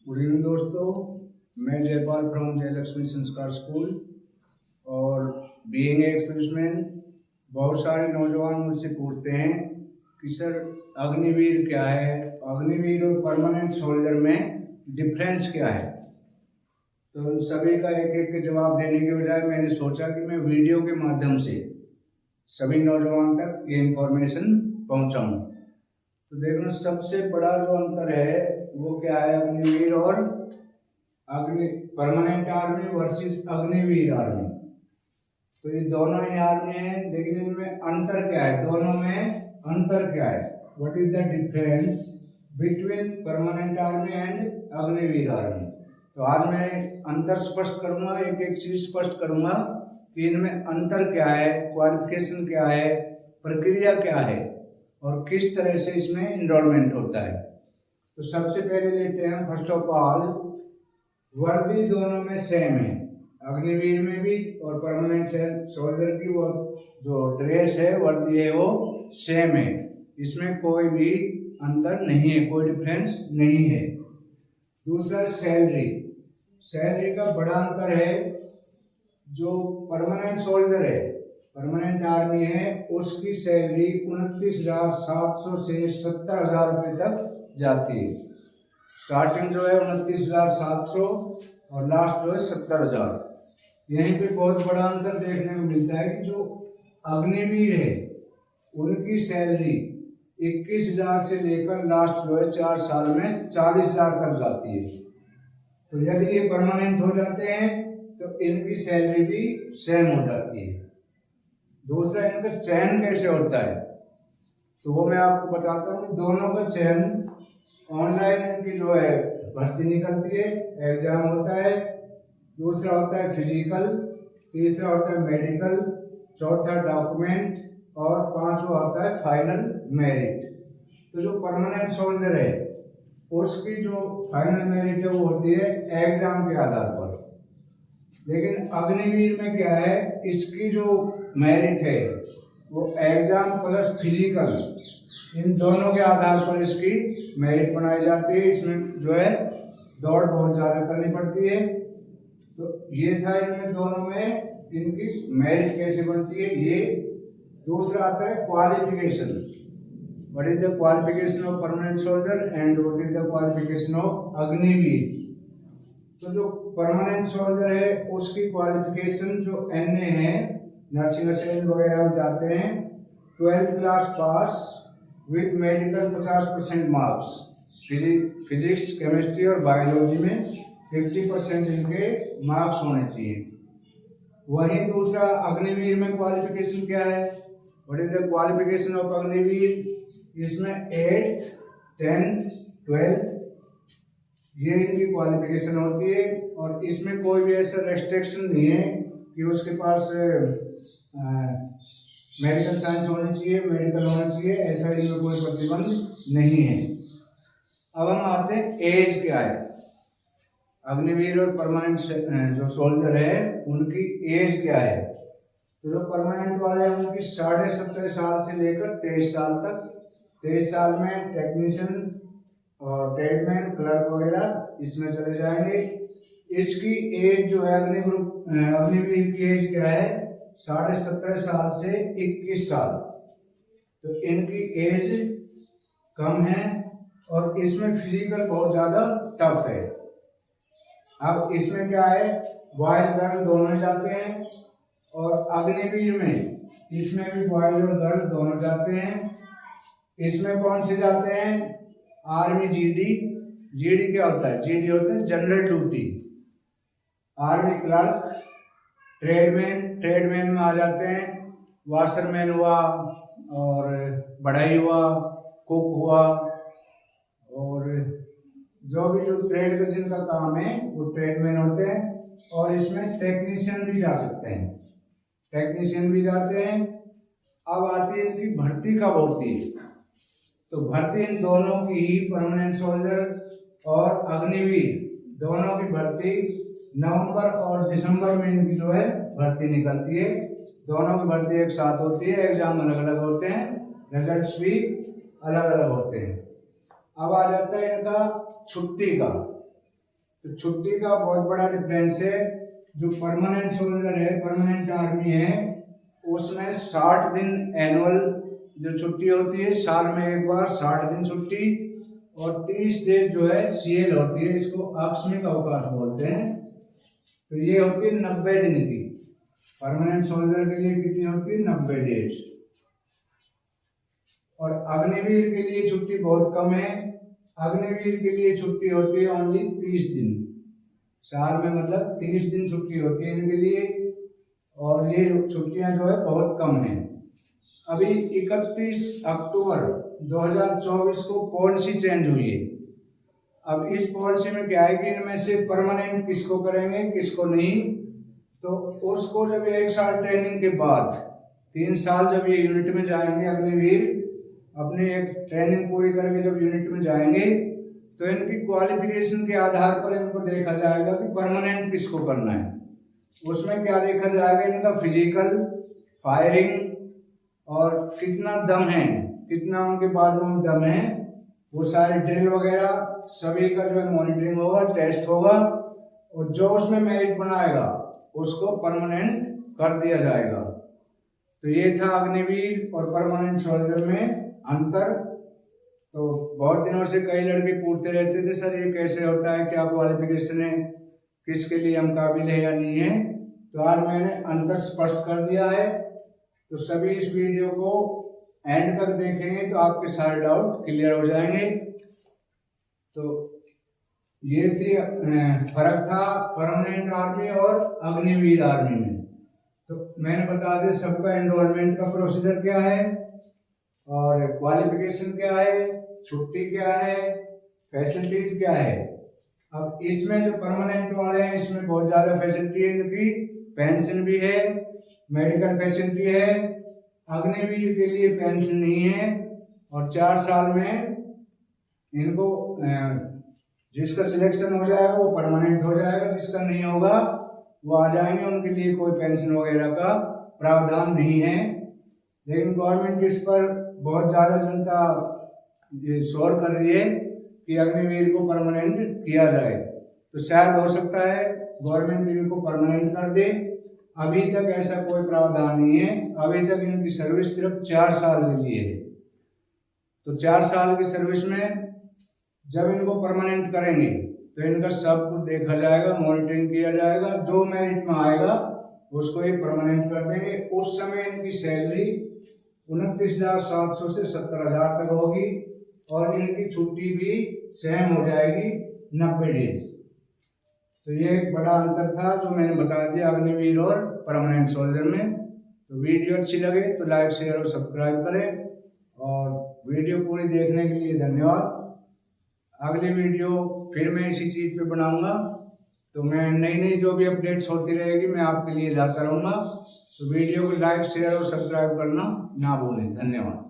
Good evening दोस्तों, मैं Jaipal from Jayalakshmi संस्कार स्कूल और बीइंग ए सर्विसमैन बहुत सारे नौजवान मुझसे पूछते हैं कि सर अग्निवीर क्या है, अग्निवीर और परमानेंट सोल्जर में डिफरेंस क्या है। तो उन सभी का एक एक के जवाब देने के बजाय मैंने सोचा कि मैं वीडियो के माध्यम से सभी नौजवान तक ये इंफॉर्मेशन पहुंचाऊं। तो देखो, सबसे बड़ा जो अंतर है वो क्या है, अग्निवीर और permanent army versus Agniveer army. तो ये दोनों ही आर्मी है, लेकिन इनमें अंतर क्या है, दोनों में अंतर क्या है, what is the difference between permanent army and Agniveer army. तो आज मैं अंतर स्पष्ट करूंगा, एक एक चीज स्पष्ट करूंगा कि इनमें अंतर क्या है, क्वालिफिकेशन क्या है, प्रक्रिया क्या है और किस तरह से इसमें एनरोलमेंट होता है। तो सबसे पहले लेते हैं फर्स्ट ऑफ ऑल, वर्दी दोनों में सेम है, अग्निवीर में भी और परमानेंट सोल्जर की वो जो ड्रेस है, वर्दी है, वो सेम है, इसमें कोई भी अंतर नहीं है, कोई डिफरेंस नहीं है। दूसरा सैलरी, सैलरी का बड़ा अंतर है। जो परमानेंट सोल्जर है, परमानेंट आर्मी है, उसकी सैलरी 29,700 से 70,000 रुपये तक जाती है। स्टार्टिंग जो है 29,700 और लास्ट जो है 70,000। यहीं पे बहुत बड़ा अंतर देखने को मिलता है कि जो अग्निवीर है उनकी सैलरी 21,000 से लेकर लास्ट जो है 4 साल में 40,000 तक जाती है। तो यदि ये परमानेंट हो जाते हैं तो इनकी सैलरी भी सेम हो जाती है। दूसरा, इनका चयन कैसे होता है, तो वो मैं आपको बताता हूँ। दोनों का चयन ऑनलाइन इनकी जो है भर्ती निकलती है, एग्जाम होता है। दूसरा होता है फिजिकल, तीसरा होता है मेडिकल, चौथा डॉक्यूमेंट और पांचवा होता है फाइनल मेरिट। तो जो परमानेंट सोल्जर है उसकी जो फाइनल मेरिट है वो होती है एग्जाम के आधार पर। लेकिन अग्निवीर में क्या है, इसकी जो मेरिट है वो एग्जाम प्लस फिजिकल, इन दोनों के आधार पर इसकी मेरिट बनाई जाती है। इसमें जो है दौड़ बहुत ज़्यादा करनी पड़ती है। तो ये था इनमें दोनों में इनकी मेरिट कैसे बनती है ये। दूसरा आता है qualification, what is the qualification of permanent soldier and what is the qualification of Agniveer. तो जो परमानेंट सोल्जर है उसकी क्वालिफिकेशन जो एनए है, नर्सिंग असिस्टेंट वगैरह में जाते हैं, 12th class pass with medical 50% marks, physics chemistry और बायोलॉजी में 50% इनके मार्क्स होने चाहिए। वहीं दूसरा अग्निवीर में क्वालिफिकेशन क्या है, what is the qualification of Agniveer, इसमें 8th 10th 12th ये इनकी क्वालिफिकेशन होती है। और इसमें कोई भी ऐसा रेस्ट्रिक्शन नहीं है कि उसके पास मेडिकल साइंस होनी चाहिए, मेडिकल होना चाहिए, ऐसा इनमें कोई प्रतिबंध नहीं है। अब हम आते हैं एज क्या है, अग्निवीर और परमानेंट जो सोल्जर है उनकी एज क्या है। तो जो परमानेंट वाले हैं उनकी 17.5 साल से लेकर 23 साल तक। 23 साल में टेक्नीशियन और ट्रेडमैन, क्लर्क वगैरह इसमें चले जाएंगे। इसकी एज जो है अग्निवीर की एज क्या है, 17.5 साल से 21 साल। तो इनकी एज कम है और इसमें फिजिकल बहुत ज्यादा टफ है। अब इसमें क्या है, बॉयज गर्ल दोनों जाते हैं और अग्निवीर में इसमें भी बॉयज और गर्ल दोनों जाते हैं। इसमें कौन से जाते हैं, आर्मी जीडी। जीडी क्या होता है, जीडी होता है general duty. Army clerk, tradesman में आ जाते हैं, वाशरमैन हुआ और बढ़ई हुआ, कुक हुआ, और जो भी जो ट्रेड का जिनका काम है वो ट्रेडमैन होते हैं। और इसमें टेक्नीशियन भी जा सकते हैं, टेक्नीशियन भी जाते हैं। अब आती है इनकी भर्ती कब होती है, तो भर्ती इन दोनों की ही, परमानेंट सोल्जर और अग्निवीर दोनों की भर्ती नवंबर और दिसंबर में इनकी जो है भर्ती निकलती है। दोनों की भर्ती एक साथ होती है, एग्जाम अलग अलग होते हैं, रिजल्ट्स भी अलग अलग होते हैं। अब आ जाता है इनका छुट्टी का। तो छुट्टी का बहुत बड़ा डिफरेंस है। जो परमानेंट सोल्जर है, परमानेंट आर्मी है, उसमें 60 दिन एनुअल जो छुट्टी होती है, साल में एक बार 60 दिन छुट्टी, और 30 दिन जो है सीएल होती है, इसको आकस्मिक अवकाश बोलते हैं। तो ये होती है 90 दिन की। परमानेंट सोल्जर के लिए कितनी होती है? 90 डेज। और अग्निवीर के लिए छुट्टी बहुत कम है। अग्निवीर के लिए छुट्टी होती है ओनली 30 दिन, साल में मतलब 30 दिन छुट्टी होती है इनके लिए, और ये छुट्टियां जो है बहुत कम है। अभी 31 अक्टूबर 2024 को पॉलिसी चेंज हुई है। अब इस पॉलिसी में क्या है कि इनमें से परमानेंट किसको करेंगे, किसको नहीं। तो उसको जब 1 साल ट्रेनिंग के बाद, 3 साल जब ये यूनिट में जाएंगे अग्निवीर, अपनी एक ट्रेनिंग पूरी करके जब यूनिट में जाएंगे, तो इनकी क्वालिफिकेशन के आधार पर इनको देखा जाएगा कि परमानेंट किसको करना है। उसमें क्या देखा जाएगा? इनका फिजिकल, फायरिंग, और कितना दम है, कितना उनके बाजू में दम है, वो सारे ड्रिल वगैरह सभी का जो है मॉनिटरिंग होगा, टेस्ट होगा, और जो उसमें मेरिट बनाएगा उसको परमानेंट कर दिया जाएगा। तो ये था अग्निवीर और परमानेंट सोल्जर में अंतर। तो बहुत दिनों से कई लड़के पूछते रहते थे, सर ये कैसे होता है, क्या क्वालिफिकेशन है, किसके लिए हम काबिल है या नहीं है। तो आज मैंने अंतर स्पष्ट कर दिया है। तो सभी इस वीडियो को एंड तक देखेंगे तो आपके सारे डाउट क्लियर हो जाएंगे। तो ये थी फर्क था परमानेंट आर्मी और अग्निवीर आर्मी में। तो मैंने बता दिया सबका एनरोलमेंट का प्रोसीजर क्या है, और क्वालिफिकेशन क्या है, छुट्टी क्या है, फैसिलिटीज क्या है। अब इसमें जो परमानेंट वाले हैं, इसमें बहुत ज्यादा फैसिलिटी है, क्योंकि पेंशन भी है, मेडिकल फैसिलिटी है। अग्निवीर के लिए पेंशन नहीं है, और 4 साल में इनको जिसका सिलेक्शन हो जाएगा वो परमानेंट हो जाएगा, जिसका नहीं होगा वो आ जाएंगे, उनके लिए कोई पेंशन वगैरह का प्रावधान नहीं है। लेकिन गवर्नमेंट इस पर बहुत ज़्यादा जनता शोर कर रही है कि अग्निवीर को परमानेंट किया जाए। तो शायद हो सकता है गवर्नमेंट इनको परमानेंट कर दे। अभी तक ऐसा कोई प्रावधान नहीं है। अभी तक इनकी सर्विस सिर्फ 4 साल के लिए है। तो 4 साल की सर्विस में जब इनको परमानेंट करेंगे तो इनका सब कुछ देखा जाएगा, मॉनिटरिंग किया जाएगा, जो मेरिट में आएगा उसको ये परमानेंट कर देंगे। उस समय इनकी सैलरी 29,700 से 70,000 तक होगी, और इनकी छुट्टी भी सेम हो जाएगी 90 डेज। तो ये एक बड़ा अंतर था जो मैंने बता दिया अग्निवीर और परमानेंट सोल्जर में। तो वीडियो अच्छी लगे तो लाइक, शेयर और सब्सक्राइब करें, और वीडियो पूरी देखने के लिए धन्यवाद। अगली वीडियो फिर मैं इसी चीज़ पे बनाऊंगा। तो मैं नई जो भी अपडेट्स होती रहेगी मैं आपके लिए लाता रहूँगा। तो वीडियो को लाइक, शेयर और सब्सक्राइब करना ना भूलें। धन्यवाद।